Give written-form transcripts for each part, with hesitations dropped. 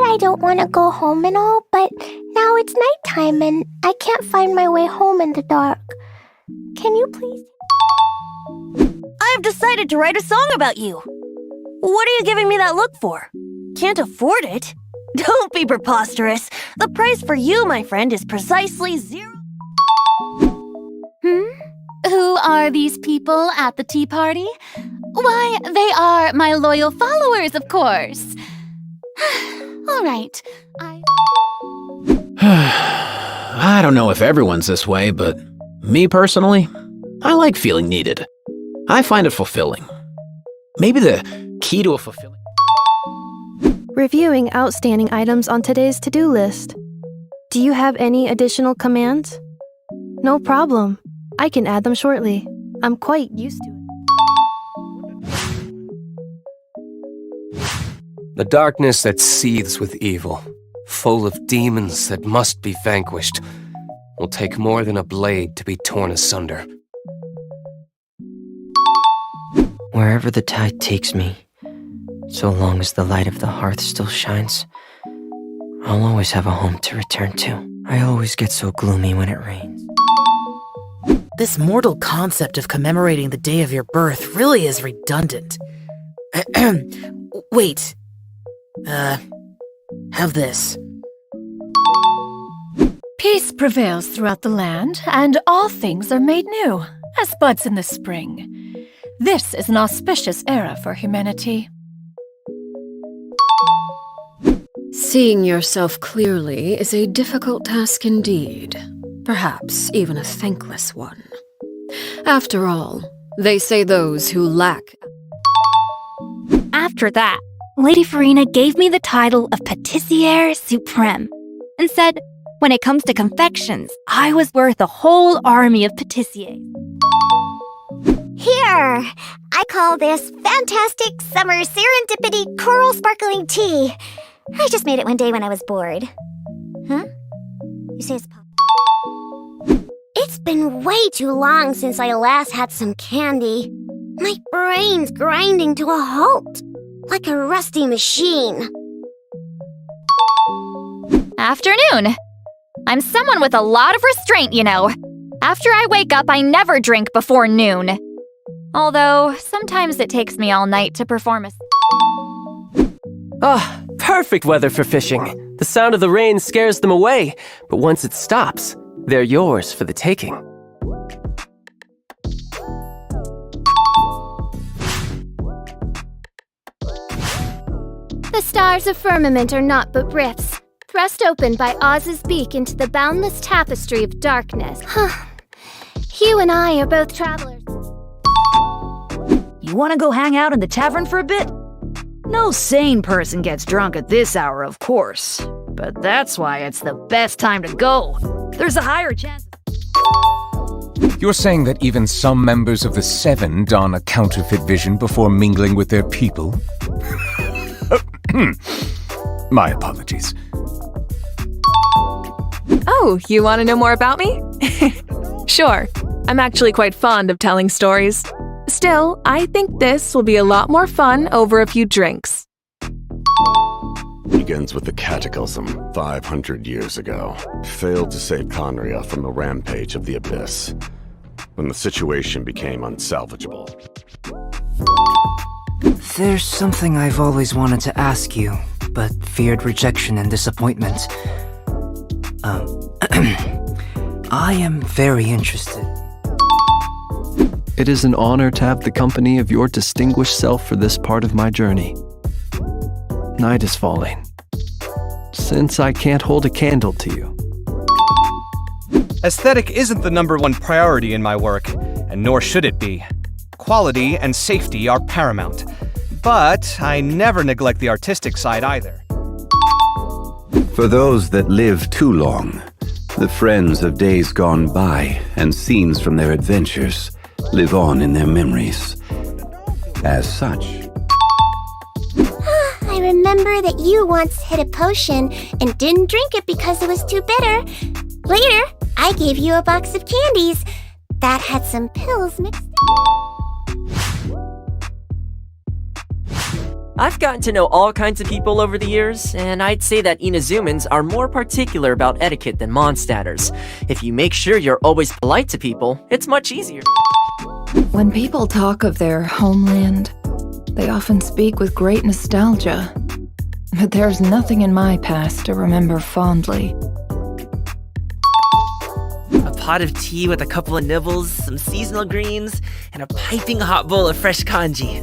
I don't want to go home and all, but now it's nighttime and I can't find my way home in the dark. Can you please? I've decided to write a song about you. What are you giving me that look for? Can't afford it? Don't be preposterous. The price for you, my friend, is precisely 0. Who are these people at the tea party? Why, they are my loyal followers, of course. All right, I don't know if everyone's this way, but me personally, I like feeling needed. I find it fulfilling. Maybe the key to a fulfilling... Reviewing outstanding items on today's to-do list. Do you have any additional commands? No problem. I can add them shortly. I'm quite used to it. The darkness that seethes with evil, full of demons that must be vanquished, will take more than a blade to be torn asunder. Wherever the tide takes me, so long as the light of the hearth still shines, I'll always have a home to return to. I always get so gloomy when it rains. This mortal concept of commemorating the day of your birth really is redundant. Wait. Have this. Peace prevails throughout the land, and all things are made new, as buds in the spring. This is an auspicious era for humanity. Seeing yourself clearly is a difficult task indeed. Perhaps even a thankless one. After all, they say those who lack... After that, Lady Farina gave me the title of Patissiere Supreme and said, when it comes to confections, I was worth a whole army of patissiers. Here! I call this fantastic summer serendipity coral sparkling tea. I just made it one day when I was bored. Huh? You say it's pop? It's been way too long since I last had some candy. My brain's grinding to a halt, like a rusty machine. Afternoon. I'm someone with a lot of restraint, you know. After I wake up, I never drink before noon. Although, sometimes it takes me all night to perform a... Ah, perfect weather for fishing. The sound of the rain scares them away, but once it stops, they're yours for the taking. The stars of firmament are naught but rifts, thrust open by Oz's beak into the boundless tapestry of darkness. Hugh and I are both travelers. You want to go hang out in the tavern for a bit? No sane person gets drunk at this hour, of course. But that's why it's the best time to go. There's a higher chance... You're saying that even some members of the Seven don a counterfeit vision before mingling with their people? My apologies. Oh, you want to know more about me? Sure, I'm actually quite fond of telling stories. Still, I think this will be a lot more fun over a few drinks. Begins with the Cataclysm 500 years ago. Failed to save Conria from the rampage of the Abyss, when the situation became unsalvageable. There's something I've always wanted to ask you, but feared rejection and disappointment. I am very interested. It is an honor to have the company of your distinguished self for this part of my journey. Night is falling. Since I can't hold a candle to you. Aesthetic isn't the #1 priority in my work, and nor should it be. Quality and safety are paramount. But I never neglect the artistic side either. For those that live too long, the friends of days gone by and scenes from their adventures live on in their memories. As such, I remember that you once hid a potion and didn't drink it because it was too bitter. Later, I gave you a box of candies that had some pills mixed in. I've gotten to know all kinds of people over the years, and I'd say that Inazumans are more particular about etiquette than Mondstadters. If you make sure you're always polite to people, it's much easier. When people talk of their homeland, they often speak with great nostalgia. But there's nothing in my past to remember fondly. A pot of tea with a couple of nibbles, some seasonal greens, and a piping hot bowl of fresh congee.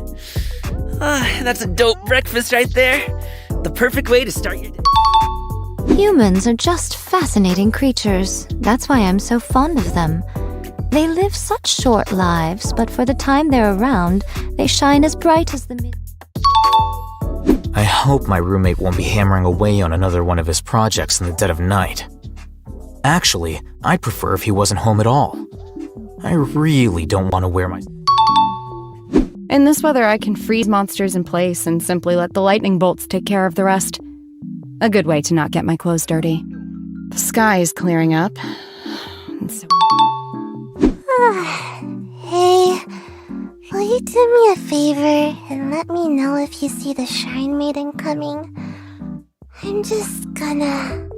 That's a dope breakfast right there. The perfect way to start your day. Humans are just fascinating creatures. That's why I'm so fond of them. They live such short lives, but for the time they're around, they shine as bright as the mid. I hope my roommate won't be hammering away on another one of his projects in the dead of night. Actually, I'd prefer if he wasn't home at all. I really don't want to wear my... In this weather, I can freeze monsters in place and simply let the lightning bolts take care of the rest. A good way to not get my clothes dirty. The sky is clearing up. Hey, will you do me a favor and let me know if you see the Shrine Maiden coming? I'm just gonna...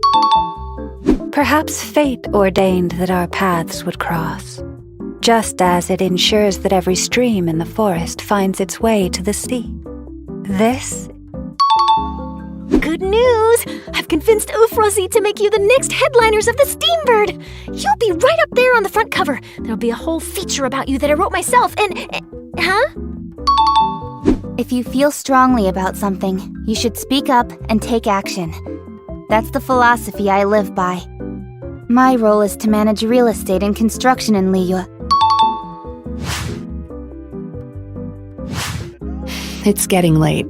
Perhaps fate ordained that our paths would cross, just as it ensures that every stream in the forest finds its way to the sea. This... Good news! I've convinced Ufrozi to make you the next headliners of the Steambird! You'll be right up there on the front cover. There'll be a whole feature about you that I wrote myself, and... huh? If you feel strongly about something, you should speak up and take action. That's the philosophy I live by. My role is to manage real estate and construction in Liyue. It's getting late.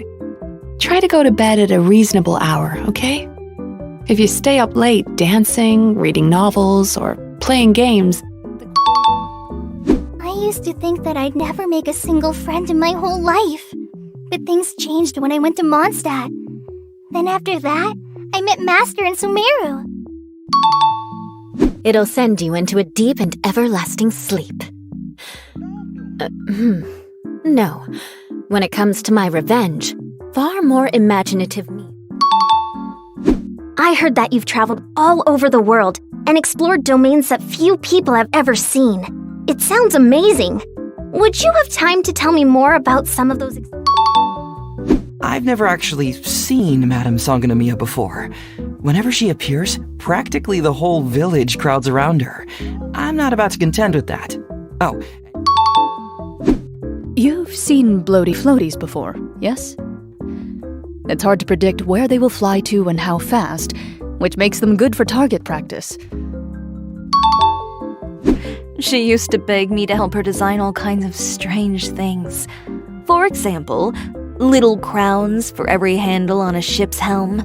Try to go to bed at a reasonable hour, okay? If you stay up late dancing, reading novels, or playing games... I used to think that I'd never make a single friend in my whole life. But things changed when I went to Mondstadt. Then after that, I met Master and Sumeru. It'll send you into a deep and everlasting sleep. No. When it comes to my revenge, far more imaginative me. I heard that you've traveled all over the world and explored domains that few people have ever seen. It sounds amazing. Would you have time to tell me more about some of those? I've never actually seen Madame Sangonomiya before. Whenever she appears, practically the whole village crowds around her. I'm not about to contend with that. Oh. You've seen Bloaty Floaties before, yes? It's hard to predict where they will fly to and how fast, which makes them good for target practice. She used to beg me to help her design all kinds of strange things. For example, little crowns for every handle on a ship's helm.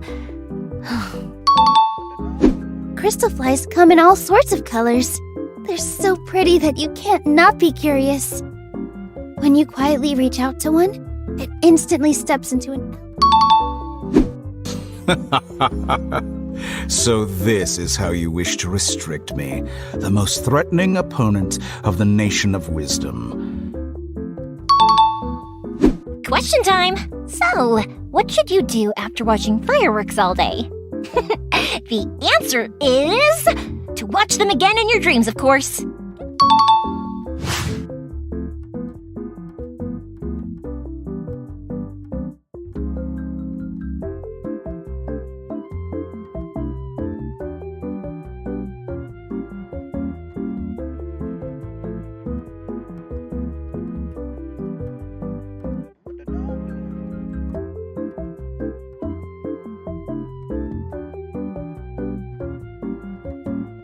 Crystal flies come in all sorts of colors. They're so pretty that you can't not be curious. When you quietly reach out to one, it instantly steps into an... So this is how you wish to restrict me, the most threatening opponent of the Nation of Wisdom. Question time! So, what should you do after watching fireworks all day? The answer is... to watch them again in your dreams, of course.